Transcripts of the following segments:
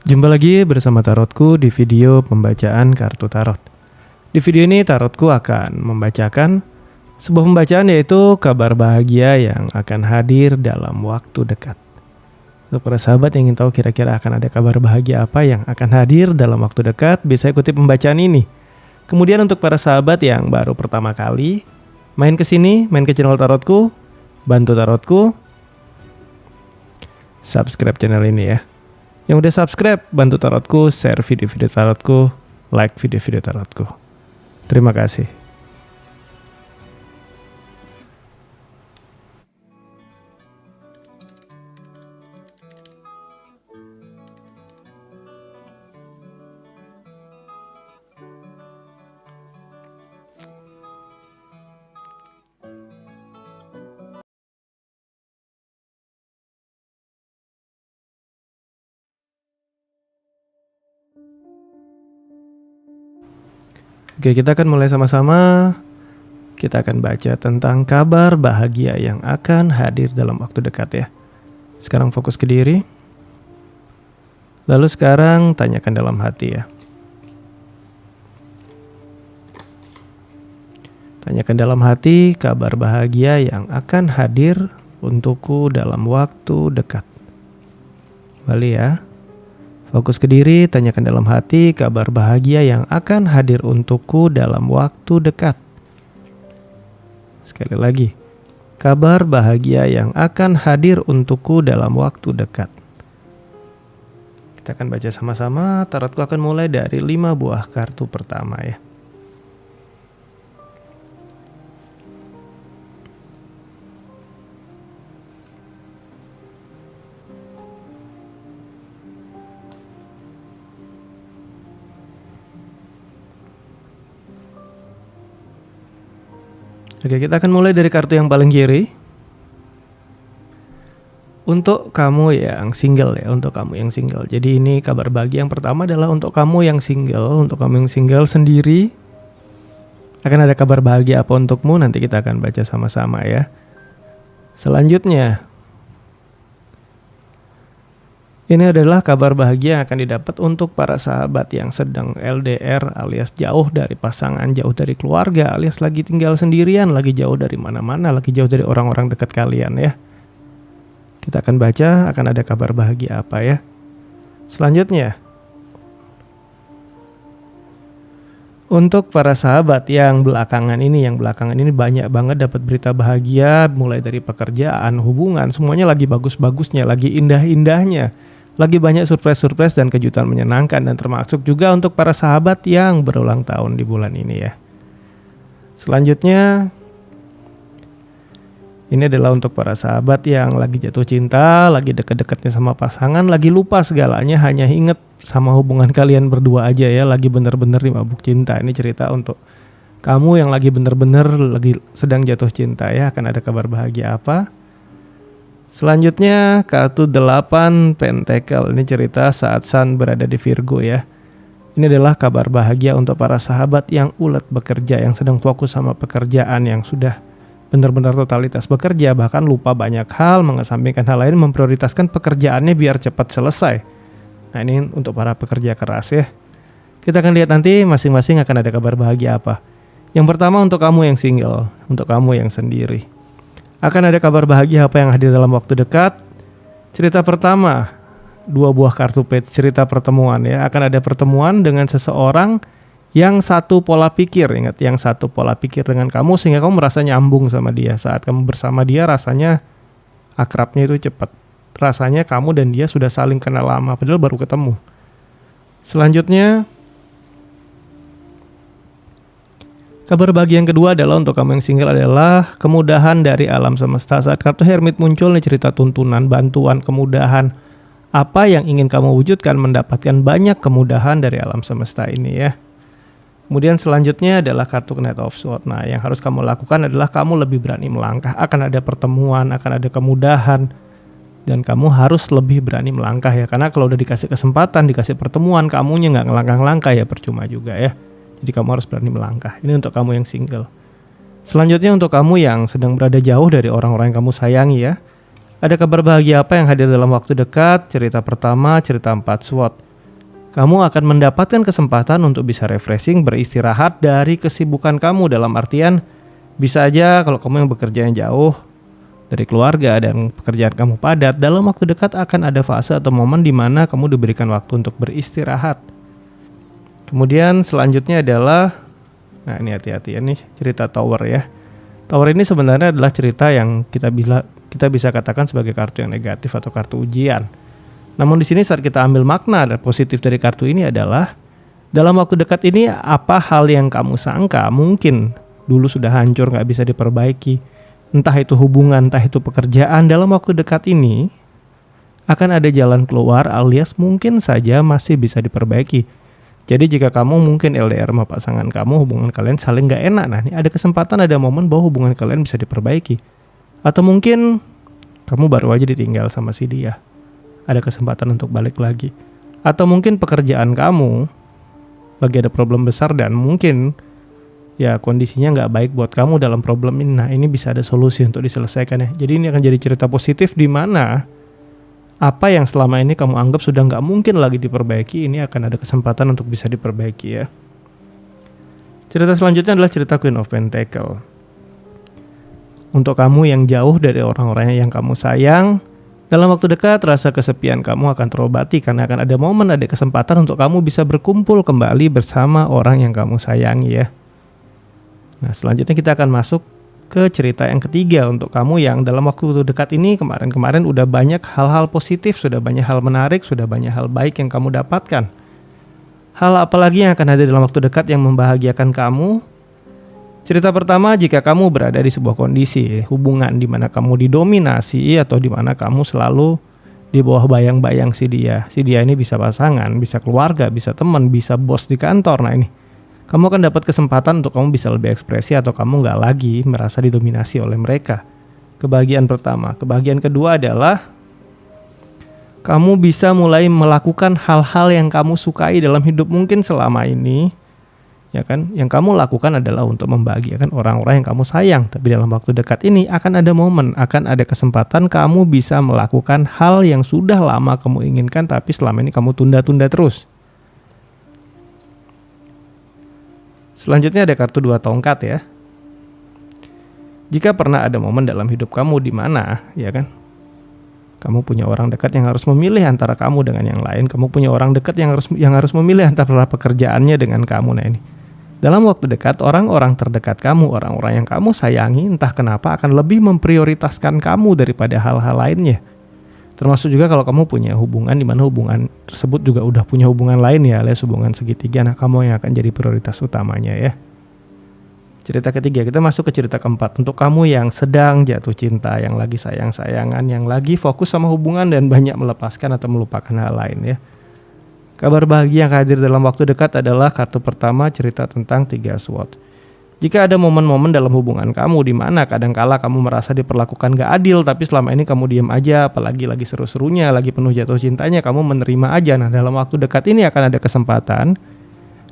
Jumpa lagi bersama Tarotku di video pembacaan kartu tarot. Di video ini Tarotku akan membacakan sebuah pembacaan, yaitu kabar bahagia yang akan hadir dalam waktu dekat. Untuk para sahabat yang ingin tahu kira-kira akan ada kabar bahagia apa yang akan hadir dalam waktu dekat, bisa ikuti pembacaan ini. Kemudian untuk para sahabat yang baru pertama kali main ke sini, main ke channel Tarotku, bantu Tarotku subscribe channel ini ya. Yang udah subscribe, bantu Tarotku, share video-video Tarotku, like video-video Tarotku. Terima kasih. Oke, kita akan mulai sama-sama. Kita akan baca tentang kabar bahagia yang akan hadir dalam waktu dekat ya. Sekarang fokus ke diri. Lalu sekarang tanyakan dalam hati ya. Tanyakan dalam hati kabar bahagia yang akan hadir untukku dalam waktu dekat. Kembali ya. Fokus ke diri, tanyakan dalam hati kabar bahagia yang akan hadir untukku dalam waktu dekat. Sekali lagi, kabar bahagia yang akan hadir untukku dalam waktu dekat. Kita akan baca sama-sama. Tarotku akan mulai dari 5 buah kartu pertama ya. Oke, kita akan mulai dari kartu yang paling kiri. Untuk kamu yang single ya, untuk kamu yang single. Jadi ini kabar bahagia yang pertama adalah untuk kamu yang single. Untuk kamu yang single sendiri, akan ada kabar bahagia apa untukmu, nanti kita akan baca sama-sama ya. Selanjutnya, ini adalah kabar bahagia yang akan didapat untuk para sahabat yang sedang LDR alias jauh dari pasangan, jauh dari keluarga, alias lagi tinggal sendirian, lagi jauh dari mana-mana, lagi jauh dari orang-orang dekat kalian ya. Kita akan baca akan ada kabar bahagia apa ya. Selanjutnya, untuk para sahabat yang belakangan ini banyak banget dapat berita bahagia, mulai dari pekerjaan, hubungan, semuanya lagi bagus-bagusnya, lagi indah-indahnya. Lagi banyak surprise-surprise dan kejutan menyenangkan, dan termasuk juga untuk para sahabat yang berulang tahun di bulan ini ya. Selanjutnya, ini adalah untuk para sahabat yang lagi jatuh cinta, lagi deket-deketnya sama pasangan, lagi lupa segalanya, hanya inget sama hubungan kalian berdua aja ya, lagi bener-bener dimabuk cinta. Ini cerita untuk kamu yang lagi bener-bener lagi sedang jatuh cinta ya, akan ada kabar bahagia apa. Selanjutnya kartu 8 Pentacle, ini cerita saat Sun berada di Virgo ya. Ini adalah kabar bahagia untuk para sahabat yang ulet bekerja, yang sedang fokus sama pekerjaan, yang sudah benar-benar totalitas bekerja, bahkan lupa banyak hal, mengesampingkan hal lain, memprioritaskan pekerjaannya biar cepat selesai. Nah, ini untuk para pekerja keras ya. Kita akan lihat nanti masing-masing akan ada kabar bahagia apa. Yang pertama untuk kamu yang single, untuk kamu yang sendiri. Akan ada kabar bahagia apa yang hadir dalam waktu dekat. Cerita pertama, 2 buah kartu page, cerita pertemuan ya. Akan ada pertemuan dengan seseorang yang satu pola pikir, ingat, yang satu pola pikir dengan kamu, sehingga kamu merasa nyambung sama dia. Saat kamu bersama dia rasanya akrabnya itu cepat. Rasanya kamu dan dia sudah saling kenal lama, padahal baru ketemu. Selanjutnya, kabar bahagia yang kedua adalah untuk kamu yang single adalah kemudahan dari alam semesta. Saat kartu Hermit muncul nih, cerita tuntunan, bantuan, kemudahan. Apa yang ingin kamu wujudkan, mendapatkan banyak kemudahan dari alam semesta ini ya. Kemudian selanjutnya adalah kartu Knight of Swords. Nah, yang harus kamu lakukan adalah kamu lebih berani melangkah. Akan ada pertemuan, akan ada kemudahan, dan kamu harus lebih berani melangkah ya. Karena kalau udah dikasih kesempatan, dikasih pertemuan, kamunya nggak ngelangkah-langkah ya, percuma juga ya. Jadi kamu harus berani melangkah. Ini untuk kamu yang single. Selanjutnya untuk kamu yang sedang berada jauh dari orang-orang yang kamu sayangi ya. Ada kabar bahagia apa yang hadir dalam waktu dekat? Cerita pertama, cerita 4 SWOT. Kamu akan mendapatkan kesempatan untuk bisa refreshing, beristirahat dari kesibukan kamu. Dalam artian, bisa aja kalau kamu yang bekerja yang jauh dari keluarga dan pekerjaan kamu padat, dalam waktu dekat akan ada fase atau momen di mana kamu diberikan waktu untuk beristirahat. Kemudian selanjutnya adalah, nah ini hati-hati ya nih, cerita Tower ya. Tower ini sebenarnya adalah cerita yang kita bisa katakan sebagai kartu yang negatif atau kartu ujian. Namun di sini saat kita ambil makna dan positif dari kartu ini adalah, dalam waktu dekat ini apa hal yang kamu sangka mungkin dulu sudah hancur gak bisa diperbaiki, entah itu hubungan, entah itu pekerjaan, dalam waktu dekat ini akan ada jalan keluar alias mungkin saja masih bisa diperbaiki. Jadi jika kamu mungkin LDR sama pasangan kamu, hubungan kalian saling gak enak, nah ini ada kesempatan, ada momen bahwa hubungan kalian bisa diperbaiki. Atau mungkin kamu baru aja ditinggal sama si dia, ada kesempatan untuk balik lagi. Atau mungkin pekerjaan kamu lagi ada problem besar dan mungkin ya kondisinya nggak baik buat kamu dalam problem ini. Nah ini bisa ada solusi untuk diselesaikan ya. Jadi ini akan jadi cerita positif di mana apa yang selama ini kamu anggap sudah nggak mungkin lagi diperbaiki, ini akan ada kesempatan untuk bisa diperbaiki ya. Cerita selanjutnya adalah cerita Queen of Pentacle. Untuk kamu yang jauh dari orang-orang yang kamu sayang, dalam waktu dekat rasa kesepian kamu akan terobati karena akan ada momen, ada kesempatan untuk kamu bisa berkumpul kembali bersama orang yang kamu sayangi ya. Nah selanjutnya kita akan masuk ke cerita yang ketiga untuk kamu yang dalam waktu dekat ini kemarin-kemarin udah banyak hal-hal positif, sudah banyak hal menarik, sudah banyak hal baik yang kamu dapatkan. Hal apa lagi yang akan ada dalam waktu dekat yang membahagiakan kamu? Cerita pertama, jika kamu berada di sebuah kondisi hubungan di mana kamu didominasi atau di mana kamu selalu di bawah bayang-bayang si dia. Si dia ini bisa pasangan, bisa keluarga, bisa teman, bisa bos di kantor. Nah ini, kamu akan dapat kesempatan untuk kamu bisa lebih ekspresi atau kamu nggak lagi merasa didominasi oleh mereka. Kebahagiaan pertama. Kebahagiaan kedua adalah kamu bisa mulai melakukan hal-hal yang kamu sukai dalam hidup mungkin selama ini. Ya kan, yang kamu lakukan adalah untuk membahagiakan orang-orang yang kamu sayang. Tapi dalam waktu dekat ini akan ada momen, akan ada kesempatan kamu bisa melakukan hal yang sudah lama kamu inginkan tapi selama ini kamu tunda-tunda terus. Selanjutnya ada kartu 2 tongkat ya. Jika pernah ada momen dalam hidup kamu di mana, ya kan, kamu punya orang dekat yang harus memilih antara kamu dengan yang lain, kamu punya orang dekat yang harus memilih antara pekerjaannya dengan kamu. Nah ini, dalam waktu dekat orang-orang terdekat kamu, orang-orang yang kamu sayangi, entah kenapa akan lebih memprioritaskan kamu daripada hal-hal lainnya. Termasuk juga kalau kamu punya hubungan di mana hubungan tersebut juga udah punya hubungan lain ya, alias hubungan segitiga, nah kamu yang akan jadi prioritas utamanya ya. Cerita ketiga, kita masuk ke cerita keempat. Untuk kamu yang sedang jatuh cinta, yang lagi sayang-sayangan, yang lagi fokus sama hubungan dan banyak melepaskan atau melupakan hal lain ya. Kabar bahagia yang hadir dalam waktu dekat adalah kartu pertama, cerita tentang 3 sword. Jika ada momen-momen dalam hubungan kamu di mana kadangkala kamu merasa diperlakukan gak adil, tapi selama ini kamu diam aja, apalagi lagi seru-serunya, lagi penuh jatuh cintanya, kamu menerima aja. Nah dalam waktu dekat ini akan ada kesempatan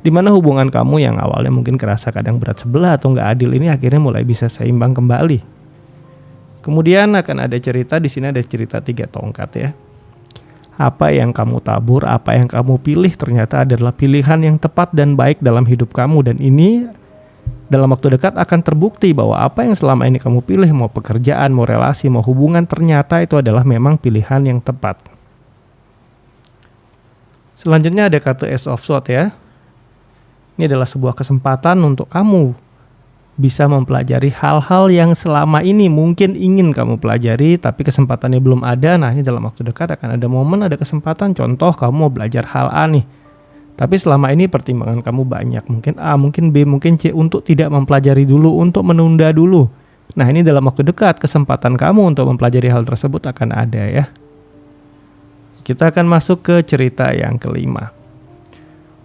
di mana hubungan kamu yang awalnya mungkin kerasa kadang berat sebelah atau gak adil ini akhirnya mulai bisa seimbang kembali. Kemudian akan ada cerita, di sini ada cerita 3 tongkat ya. Apa yang kamu tabur, apa yang kamu pilih ternyata adalah pilihan yang tepat dan baik dalam hidup kamu, dan ini dalam waktu dekat akan terbukti bahwa apa yang selama ini kamu pilih, mau pekerjaan, mau relasi, mau hubungan, ternyata itu adalah memang pilihan yang tepat. Selanjutnya ada kartu Ace of Swords ya. Ini adalah sebuah kesempatan untuk kamu bisa mempelajari hal-hal yang selama ini mungkin ingin kamu pelajari tapi kesempatannya belum ada. Nah ini dalam waktu dekat akan ada momen, ada kesempatan. Contoh kamu mau belajar hal A nih, tapi selama ini pertimbangan kamu banyak, mungkin A, mungkin B, mungkin C, untuk tidak mempelajari dulu, untuk menunda dulu. Nah ini dalam waktu dekat kesempatan kamu untuk mempelajari hal tersebut akan ada ya. Kita akan masuk ke cerita yang kelima.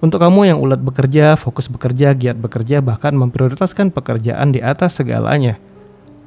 Untuk kamu yang ulet bekerja, fokus bekerja, giat bekerja, bahkan memprioritaskan pekerjaan di atas segalanya.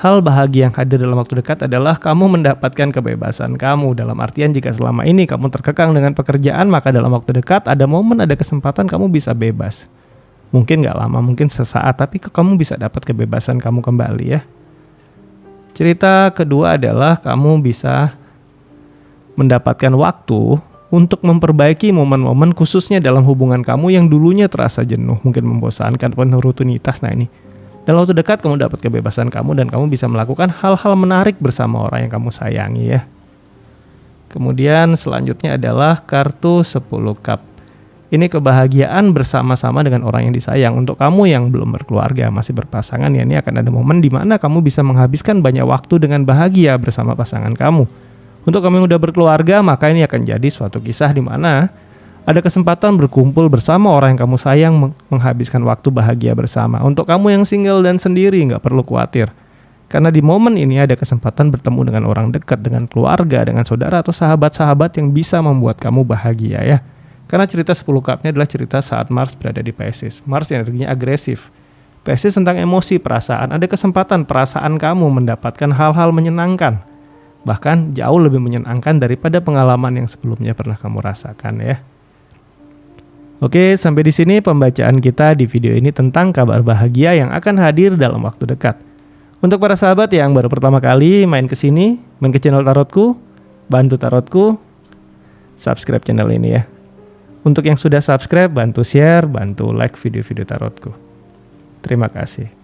Hal bahagia yang hadir dalam waktu dekat adalah kamu mendapatkan kebebasan kamu. Dalam artian jika selama ini kamu terkekang dengan pekerjaan, maka dalam waktu dekat ada momen, ada kesempatan kamu bisa bebas. Mungkin gak lama, mungkin sesaat, tapi kamu bisa dapat kebebasan kamu kembali ya. Cerita kedua adalah kamu bisa mendapatkan waktu untuk memperbaiki momen-momen khususnya dalam hubungan kamu yang dulunya terasa jenuh, mungkin membosankan, penuh rutinitas. Nah ini, dalam waktu dekat kamu dapat kebebasan kamu dan kamu bisa melakukan hal-hal menarik bersama orang yang kamu sayangi ya. Kemudian selanjutnya adalah kartu 10 cup. Ini kebahagiaan bersama-sama dengan orang yang disayang. Untuk kamu yang belum berkeluarga, masih berpasangan ya, ini akan ada momen di mana kamu bisa menghabiskan banyak waktu dengan bahagia bersama pasangan kamu. Untuk kamu yang udah berkeluarga, maka ini akan jadi suatu kisah di mana ada kesempatan berkumpul bersama orang yang kamu sayang, menghabiskan waktu bahagia bersama. Untuk kamu yang single dan sendiri, nggak perlu khawatir. Karena di momen ini ada kesempatan bertemu dengan orang dekat, dengan keluarga, dengan saudara atau sahabat-sahabat yang bisa membuat kamu bahagia ya. Karena cerita 10 cupnya adalah cerita saat Mars berada di Pisces. Mars energinya agresif. Pisces tentang emosi, perasaan. Ada kesempatan perasaan kamu mendapatkan hal-hal menyenangkan. Bahkan jauh lebih menyenangkan daripada pengalaman yang sebelumnya pernah kamu rasakan ya. Oke, sampai di sini pembacaan kita di video ini tentang kabar bahagia yang akan hadir dalam waktu dekat. Untuk para sahabat yang baru pertama kali main ke sini, main ke channel tarotku, bantu tarotku, subscribe channel ini ya. Untuk yang sudah subscribe, bantu share, bantu like video-video tarotku. Terima kasih.